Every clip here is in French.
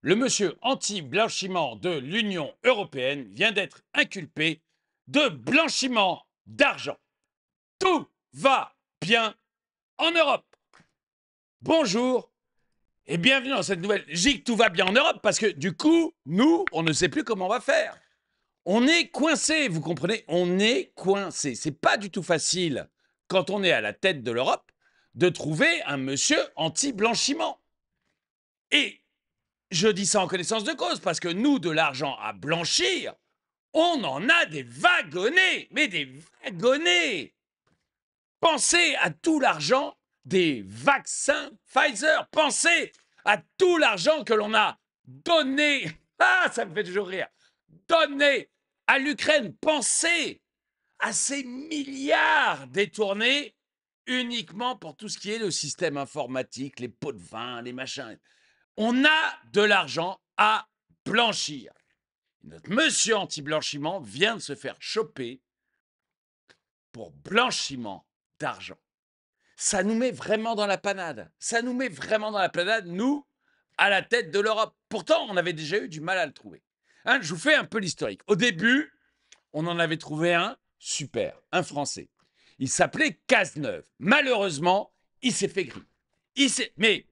Le monsieur anti-blanchiment de l'Union européenne vient d'être inculpé de blanchiment d'argent. Tout va bien en Europe. Bonjour et bienvenue dans cette nouvelle. Je dis que tout va bien en Europe parce que du coup, nous, on ne sait plus comment on va faire. On est coincé, vous comprenez? On est coincé. C'est pas du tout facile quand on est à la tête de l'Europe de trouver un monsieur anti-blanchiment. Et je dis ça en connaissance de cause parce que nous, de l'argent à blanchir, on en a des wagonnets, mais des wagonnets. Pensez à tout l'argent des vaccins Pfizer. Pensez à tout l'argent que l'on a donné. Ah, ça me fait toujours rire. Donné à l'Ukraine. Pensez à ces milliards détournés uniquement pour tout ce qui est le système informatique, les pots de vin, les machins. On a de l'argent à blanchir. Notre monsieur anti-blanchiment vient de se faire choper pour blanchiment d'argent. Ça nous met vraiment dans la panade. Ça nous met vraiment dans la panade, nous, à la tête de l'Europe. Pourtant, on avait déjà eu du mal à le trouver. Hein, je vous fais un peu l'historique. Au début, on en avait trouvé un super, un Français. Il s'appelait Cazeneuve. Malheureusement, il s'est fait griller. Mais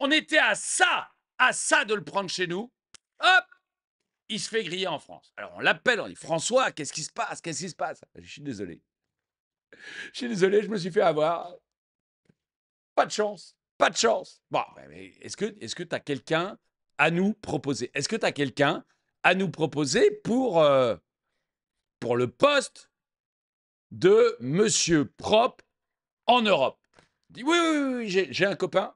on était à ça de le prendre chez nous. Hop, il se fait griller en France. Alors on l'appelle, on dit François, qu'est-ce qui se passe? Qu'est-ce qui se passe? Je suis désolé. Je suis désolé, je me suis fait avoir. Pas de chance. Pas de chance. Bon, mais est-ce que tu as quelqu'un à nous proposer? Est-ce que tu as quelqu'un à nous proposer pour le poste de monsieur propre en Europe? Il dit oui, oui, oui, oui, j'ai un copain.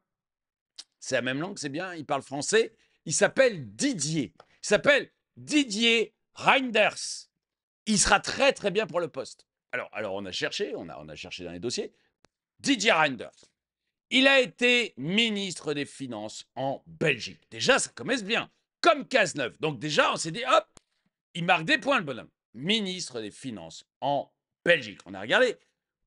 C'est la même langue, c'est bien, il parle français. Il s'appelle Didier. Il s'appelle Didier Reinders. Il sera très très bien pour le poste. Alors on a cherché, on a cherché dans les dossiers. Didier Reinders. Il a été ministre des Finances en Belgique. Déjà, ça commence bien. Comme Cazeneuve. Donc déjà, on s'est dit, hop, il marque des points, le bonhomme. Ministre des Finances en Belgique. On a regardé.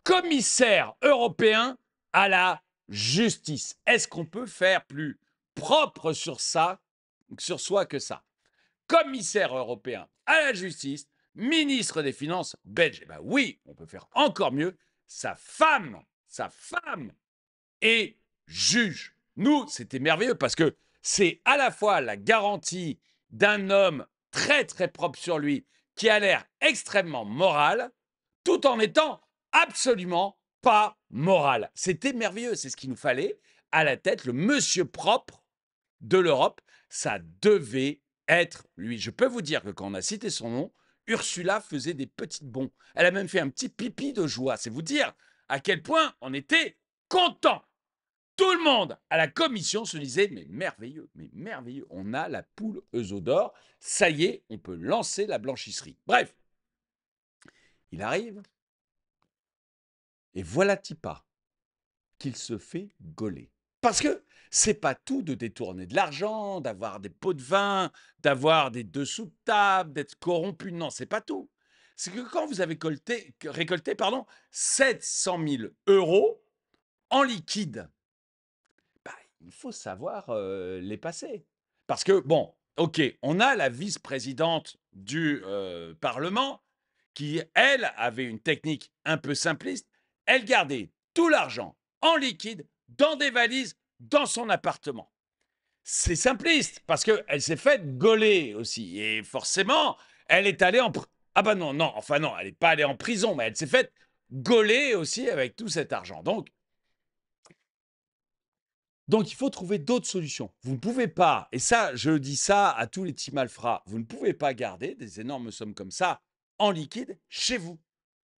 Commissaire européen à la justice. Est-ce qu'on peut faire plus propre sur soi que ça? Commissaire européen à la justice, ministre des Finances belge. Eh ben oui, on peut faire encore mieux. Sa femme est juge. Nous, c'était merveilleux parce que c'est à la fois la garantie d'un homme très très propre sur lui qui a l'air extrêmement moral, tout en étant absolument pas moral. C'était merveilleux, c'est ce qu'il nous fallait à la tête, le monsieur propre de l'Europe, ça devait être lui. Je peux vous dire que quand on a cité son nom, Ursula faisait des petites bonds. Elle a même fait un petit pipi de joie. C'est vous dire à quel point on était content. Tout le monde à la commission se disait mais merveilleux, on a la poule aux œufs d'or, ça y est, on peut lancer la blanchisserie. Bref, il arrive et voilà Tipa qu'il se fait gauler. Parce que c'est pas tout de détourner de l'argent, d'avoir des pots de vin, d'avoir des dessous de table, d'être corrompu. Non, c'est pas tout. C'est que quand vous avez récolté 700 000 euros en liquide, bah, il faut savoir les passer. Parce que, bon, ok, on a la vice-présidente du Parlement qui, elle, avait une technique un peu simpliste. Elle gardait tout l'argent en liquide dans des valises dans son appartement. C'est simpliste parce qu'elle s'est faite gauler aussi. Et forcément, elle est allée en... Ah bah non, non, enfin non, elle n'est pas allée en prison, mais elle s'est faite gauler aussi avec tout cet argent. Donc, il faut trouver d'autres solutions. Vous ne pouvez pas, et ça, je dis ça à tous les petits malfrats, vous ne pouvez pas garder des énormes sommes comme ça en liquide chez vous.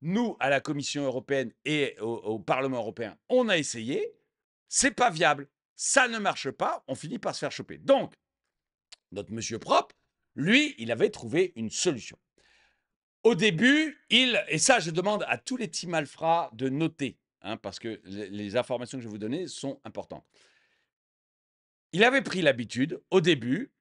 Nous, à la Commission européenne et au Parlement européen, on a essayé, c'est pas viable, ça ne marche pas, on finit par se faire choper. Donc, notre monsieur propre, lui, il avait trouvé une solution. Au début, et ça, je demande à tous les petits malfrats de noter, hein, parce que les informations que je vais vous donner sont importantes. Il avait pris l'habitude, au début,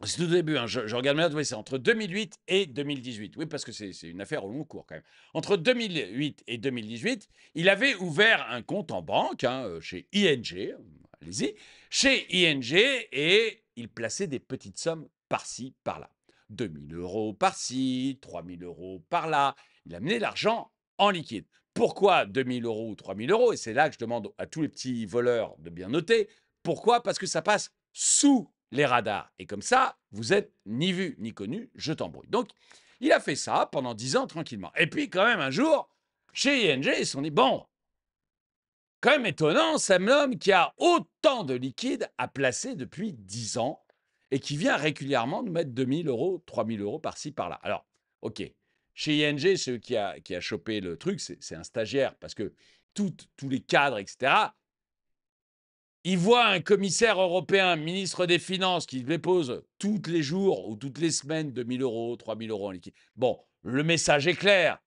c'est au début, hein, je regarde bien, oui, c'est entre 2008 et 2018. Oui, parce que c'est une affaire au long cours quand même. Entre 2008 et 2018, il avait ouvert un compte en banque, hein, chez ING, allez-y, chez ING et il plaçait des petites sommes par-ci, par-là. 2000 euros par-ci, 3000 euros par-là. Il amenait l'argent en liquide. Pourquoi 2000 euros ou 3000 euros? Et c'est là que je demande à tous les petits voleurs de bien noter. Pourquoi? Parce que ça passe sous les radars. Et comme ça, vous êtes ni vu ni connu, je t'embrouille. Donc, il a fait ça pendant 10 ans tranquillement. Et puis, quand même, un jour, chez ING, ils se sont dit, bon, quand même étonnant, Sam l'homme qui a autant de liquide à placer depuis 10 ans et qui vient régulièrement nous mettre 2000 euros, 3000 euros par-ci, par-là. Alors, OK, chez ING, celui qui a chopé le truc, c'est un stagiaire parce que tous les cadres, etc., ils voient un commissaire européen, ministre des Finances, qui dépose tous les jours ou toutes les semaines 2000 euros, 3000 euros en liquide. Bon, le message est clair.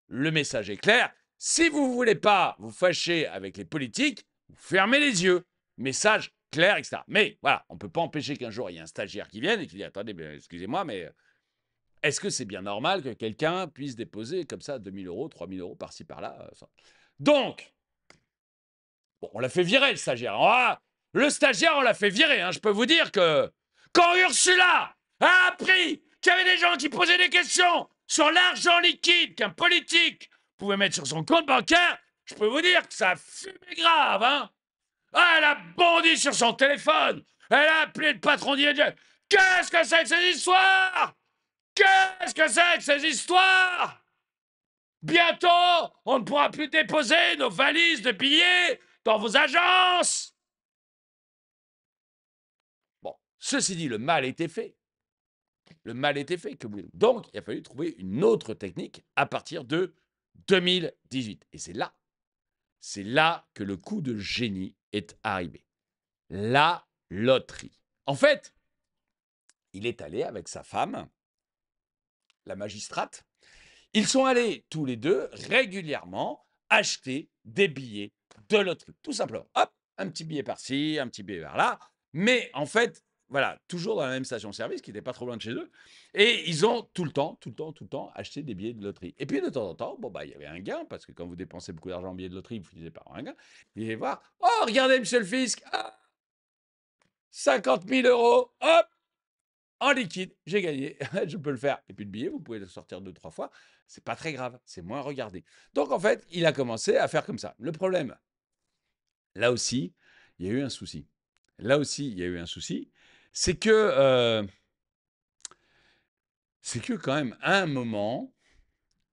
Le message est clair. Si vous ne voulez pas vous fâcher avec les politiques, vous fermez les yeux. Message clair, etc. Mais voilà, on ne peut pas empêcher qu'un jour, il y ait un stagiaire qui vienne et qui dit « Attendez, excusez-moi, mais est-ce que c'est bien normal que quelqu'un puisse déposer comme ça 2000 euros, 3000 euros par-ci, par-là ?» Donc, bon, on l'a fait virer, le stagiaire. Le stagiaire, on l'a fait virer. Hein. Je peux vous dire que quand Ursula a appris qu'il y avait des gens qui posaient des questions sur l'argent liquide qu'un politique pouvait mettre sur son compte bancaire, je peux vous dire que ça fumait grave. Hein. Elle a bondi sur son téléphone. Elle a appelé le patron d'ING. Qu'est-ce que c'est que ces histoires? Qu'est-ce que c'est que ces histoires? Bientôt, on ne pourra plus déposer nos valises de billets dans vos agences. Bon, ceci dit, le mal était fait. Le mal était fait. Donc, il a fallu trouver une autre technique à partir de 2018. Et c'est là que le coup de génie est arrivé. La loterie. En fait, il est allé avec sa femme, la magistrate. Ils sont allés tous les deux régulièrement acheter des billets de loterie. Tout simplement. Hop, un petit billet par-ci, un petit billet par-là. Mais en fait, voilà, toujours dans la même station-service qui n'était pas trop loin de chez eux. Et ils ont tout le temps acheté des billets de loterie. Et puis de temps en temps, bon, bah, il y avait un gain, parce que quand vous dépensez beaucoup d'argent en billets de loterie, vous finissez par avoir un gain. Ils allaient voir, oh, regardez, monsieur le fisc, 50 000 euros, hop, en liquide, j'ai gagné, je peux le faire. Et puis le billet, vous pouvez le sortir 2-3 fois, c'est pas très grave, c'est moins regardé. Donc en fait, il a commencé à faire comme ça. Le problème, là aussi, il y a eu un souci. C'est que quand même, à un moment,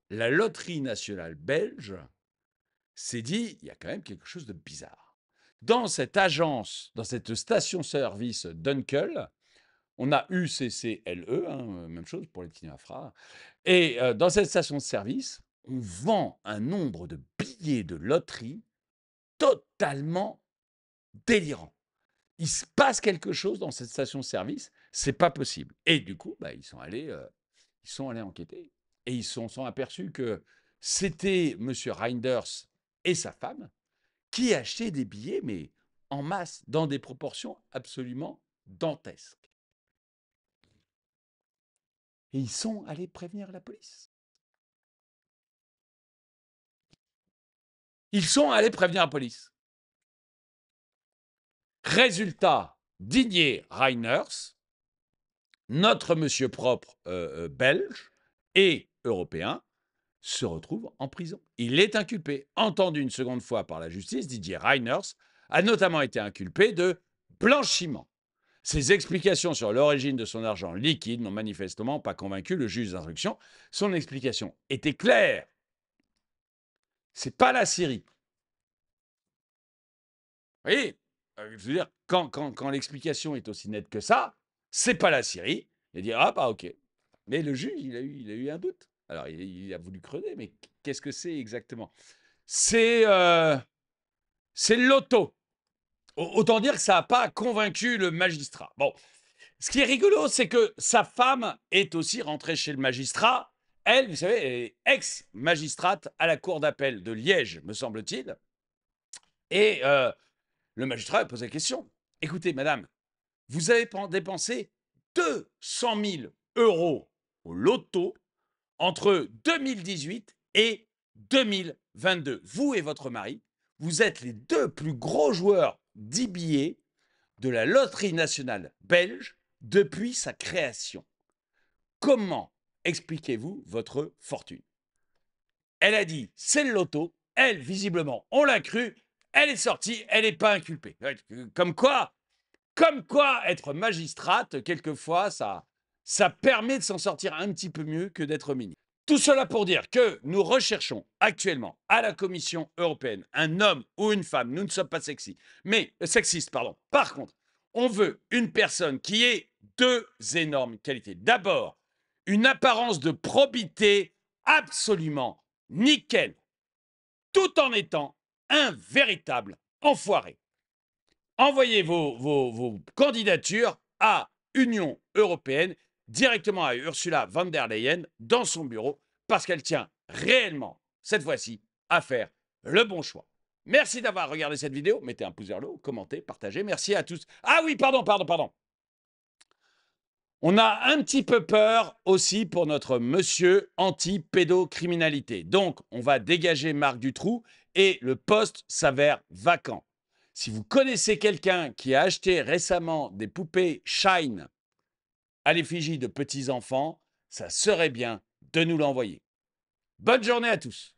la loterie nationale belge s'est dit, il y a quand même quelque chose de bizarre. Dans cette agence, dans cette station-service Dunkel, on a UCCLE, hein, même chose pour les petits infras. Et dans cette station de service, on vend un nombre de billets de loterie totalement délirant. Il se passe quelque chose dans cette station de service, c'est pas possible. Et du coup, bah, ils sont allés enquêter. Et ils se sont aperçus que c'était M. Reinders et sa femme qui achetaient des billets, mais en masse, dans des proportions absolument dantesques. Et ils sont allés prévenir la police. Ils sont allés prévenir la police. Résultat, Didier Reiners, notre monsieur propre belge et européen, se retrouve en prison. Il est inculpé. Entendu une seconde fois par la justice, Didier Reiners a notamment été inculpé de blanchiment. Ses explications sur l'origine de son argent liquide n'ont manifestement pas convaincu le juge d'instruction. Son explication était claire. C'est pas la Syrie. Vous voyez, je veux dire, quand l'explication est aussi nette que ça, c'est pas la Syrie. Il a dit, ah bah ok. Mais le juge, il a eu un doute. Alors, il a voulu creuser, mais qu'est-ce que c'est exactement? C'est le loto. Autant dire que ça n'a pas convaincu le magistrat. Bon, ce qui est rigolo, c'est que sa femme est aussi rentrée chez le magistrat. Elle, vous savez, elle est ex-magistrate à la cour d'appel de Liège, me semble-t-il. Et le magistrat a posé la question. Écoutez, madame, vous avez dépensé 200 000 euros au loto entre 2018 et 2022. Vous et votre mari, vous êtes les deux plus gros joueurs 10 billets de la loterie nationale belge depuis sa création. Comment expliquez-vous votre fortune? Elle a dit, c'est le loto. Elle, visiblement, on l'a cru. Elle est sortie, elle n'est pas inculpée. Comme quoi, être magistrate, quelquefois, ça permet de s'en sortir un petit peu mieux que d'être ministre. Tout cela pour dire que nous recherchons actuellement à la Commission européenne un homme ou une femme, nous ne sommes pas sexistes, pardon. Par contre, on veut une personne qui ait deux énormes qualités. D'abord, une apparence de probité absolument nickel, tout en étant un véritable enfoiré. Envoyez vos candidatures à Union européenne, directement à Ursula von der Leyen, dans son bureau, parce qu'elle tient réellement, cette fois-ci, à faire le bon choix. Merci d'avoir regardé cette vidéo. Mettez un pouce vers le haut, commentez, partagez. Merci à tous. Ah oui, pardon. On a un petit peu peur aussi pour notre monsieur anti-pédocriminalité. Donc, on va dégager Marc Dutroux et le poste s'avère vacant. Si vous connaissez quelqu'un qui a acheté récemment des poupées Shine à l'effigie de petits-enfants, ça serait bien de nous l'envoyer. Bonne journée à tous.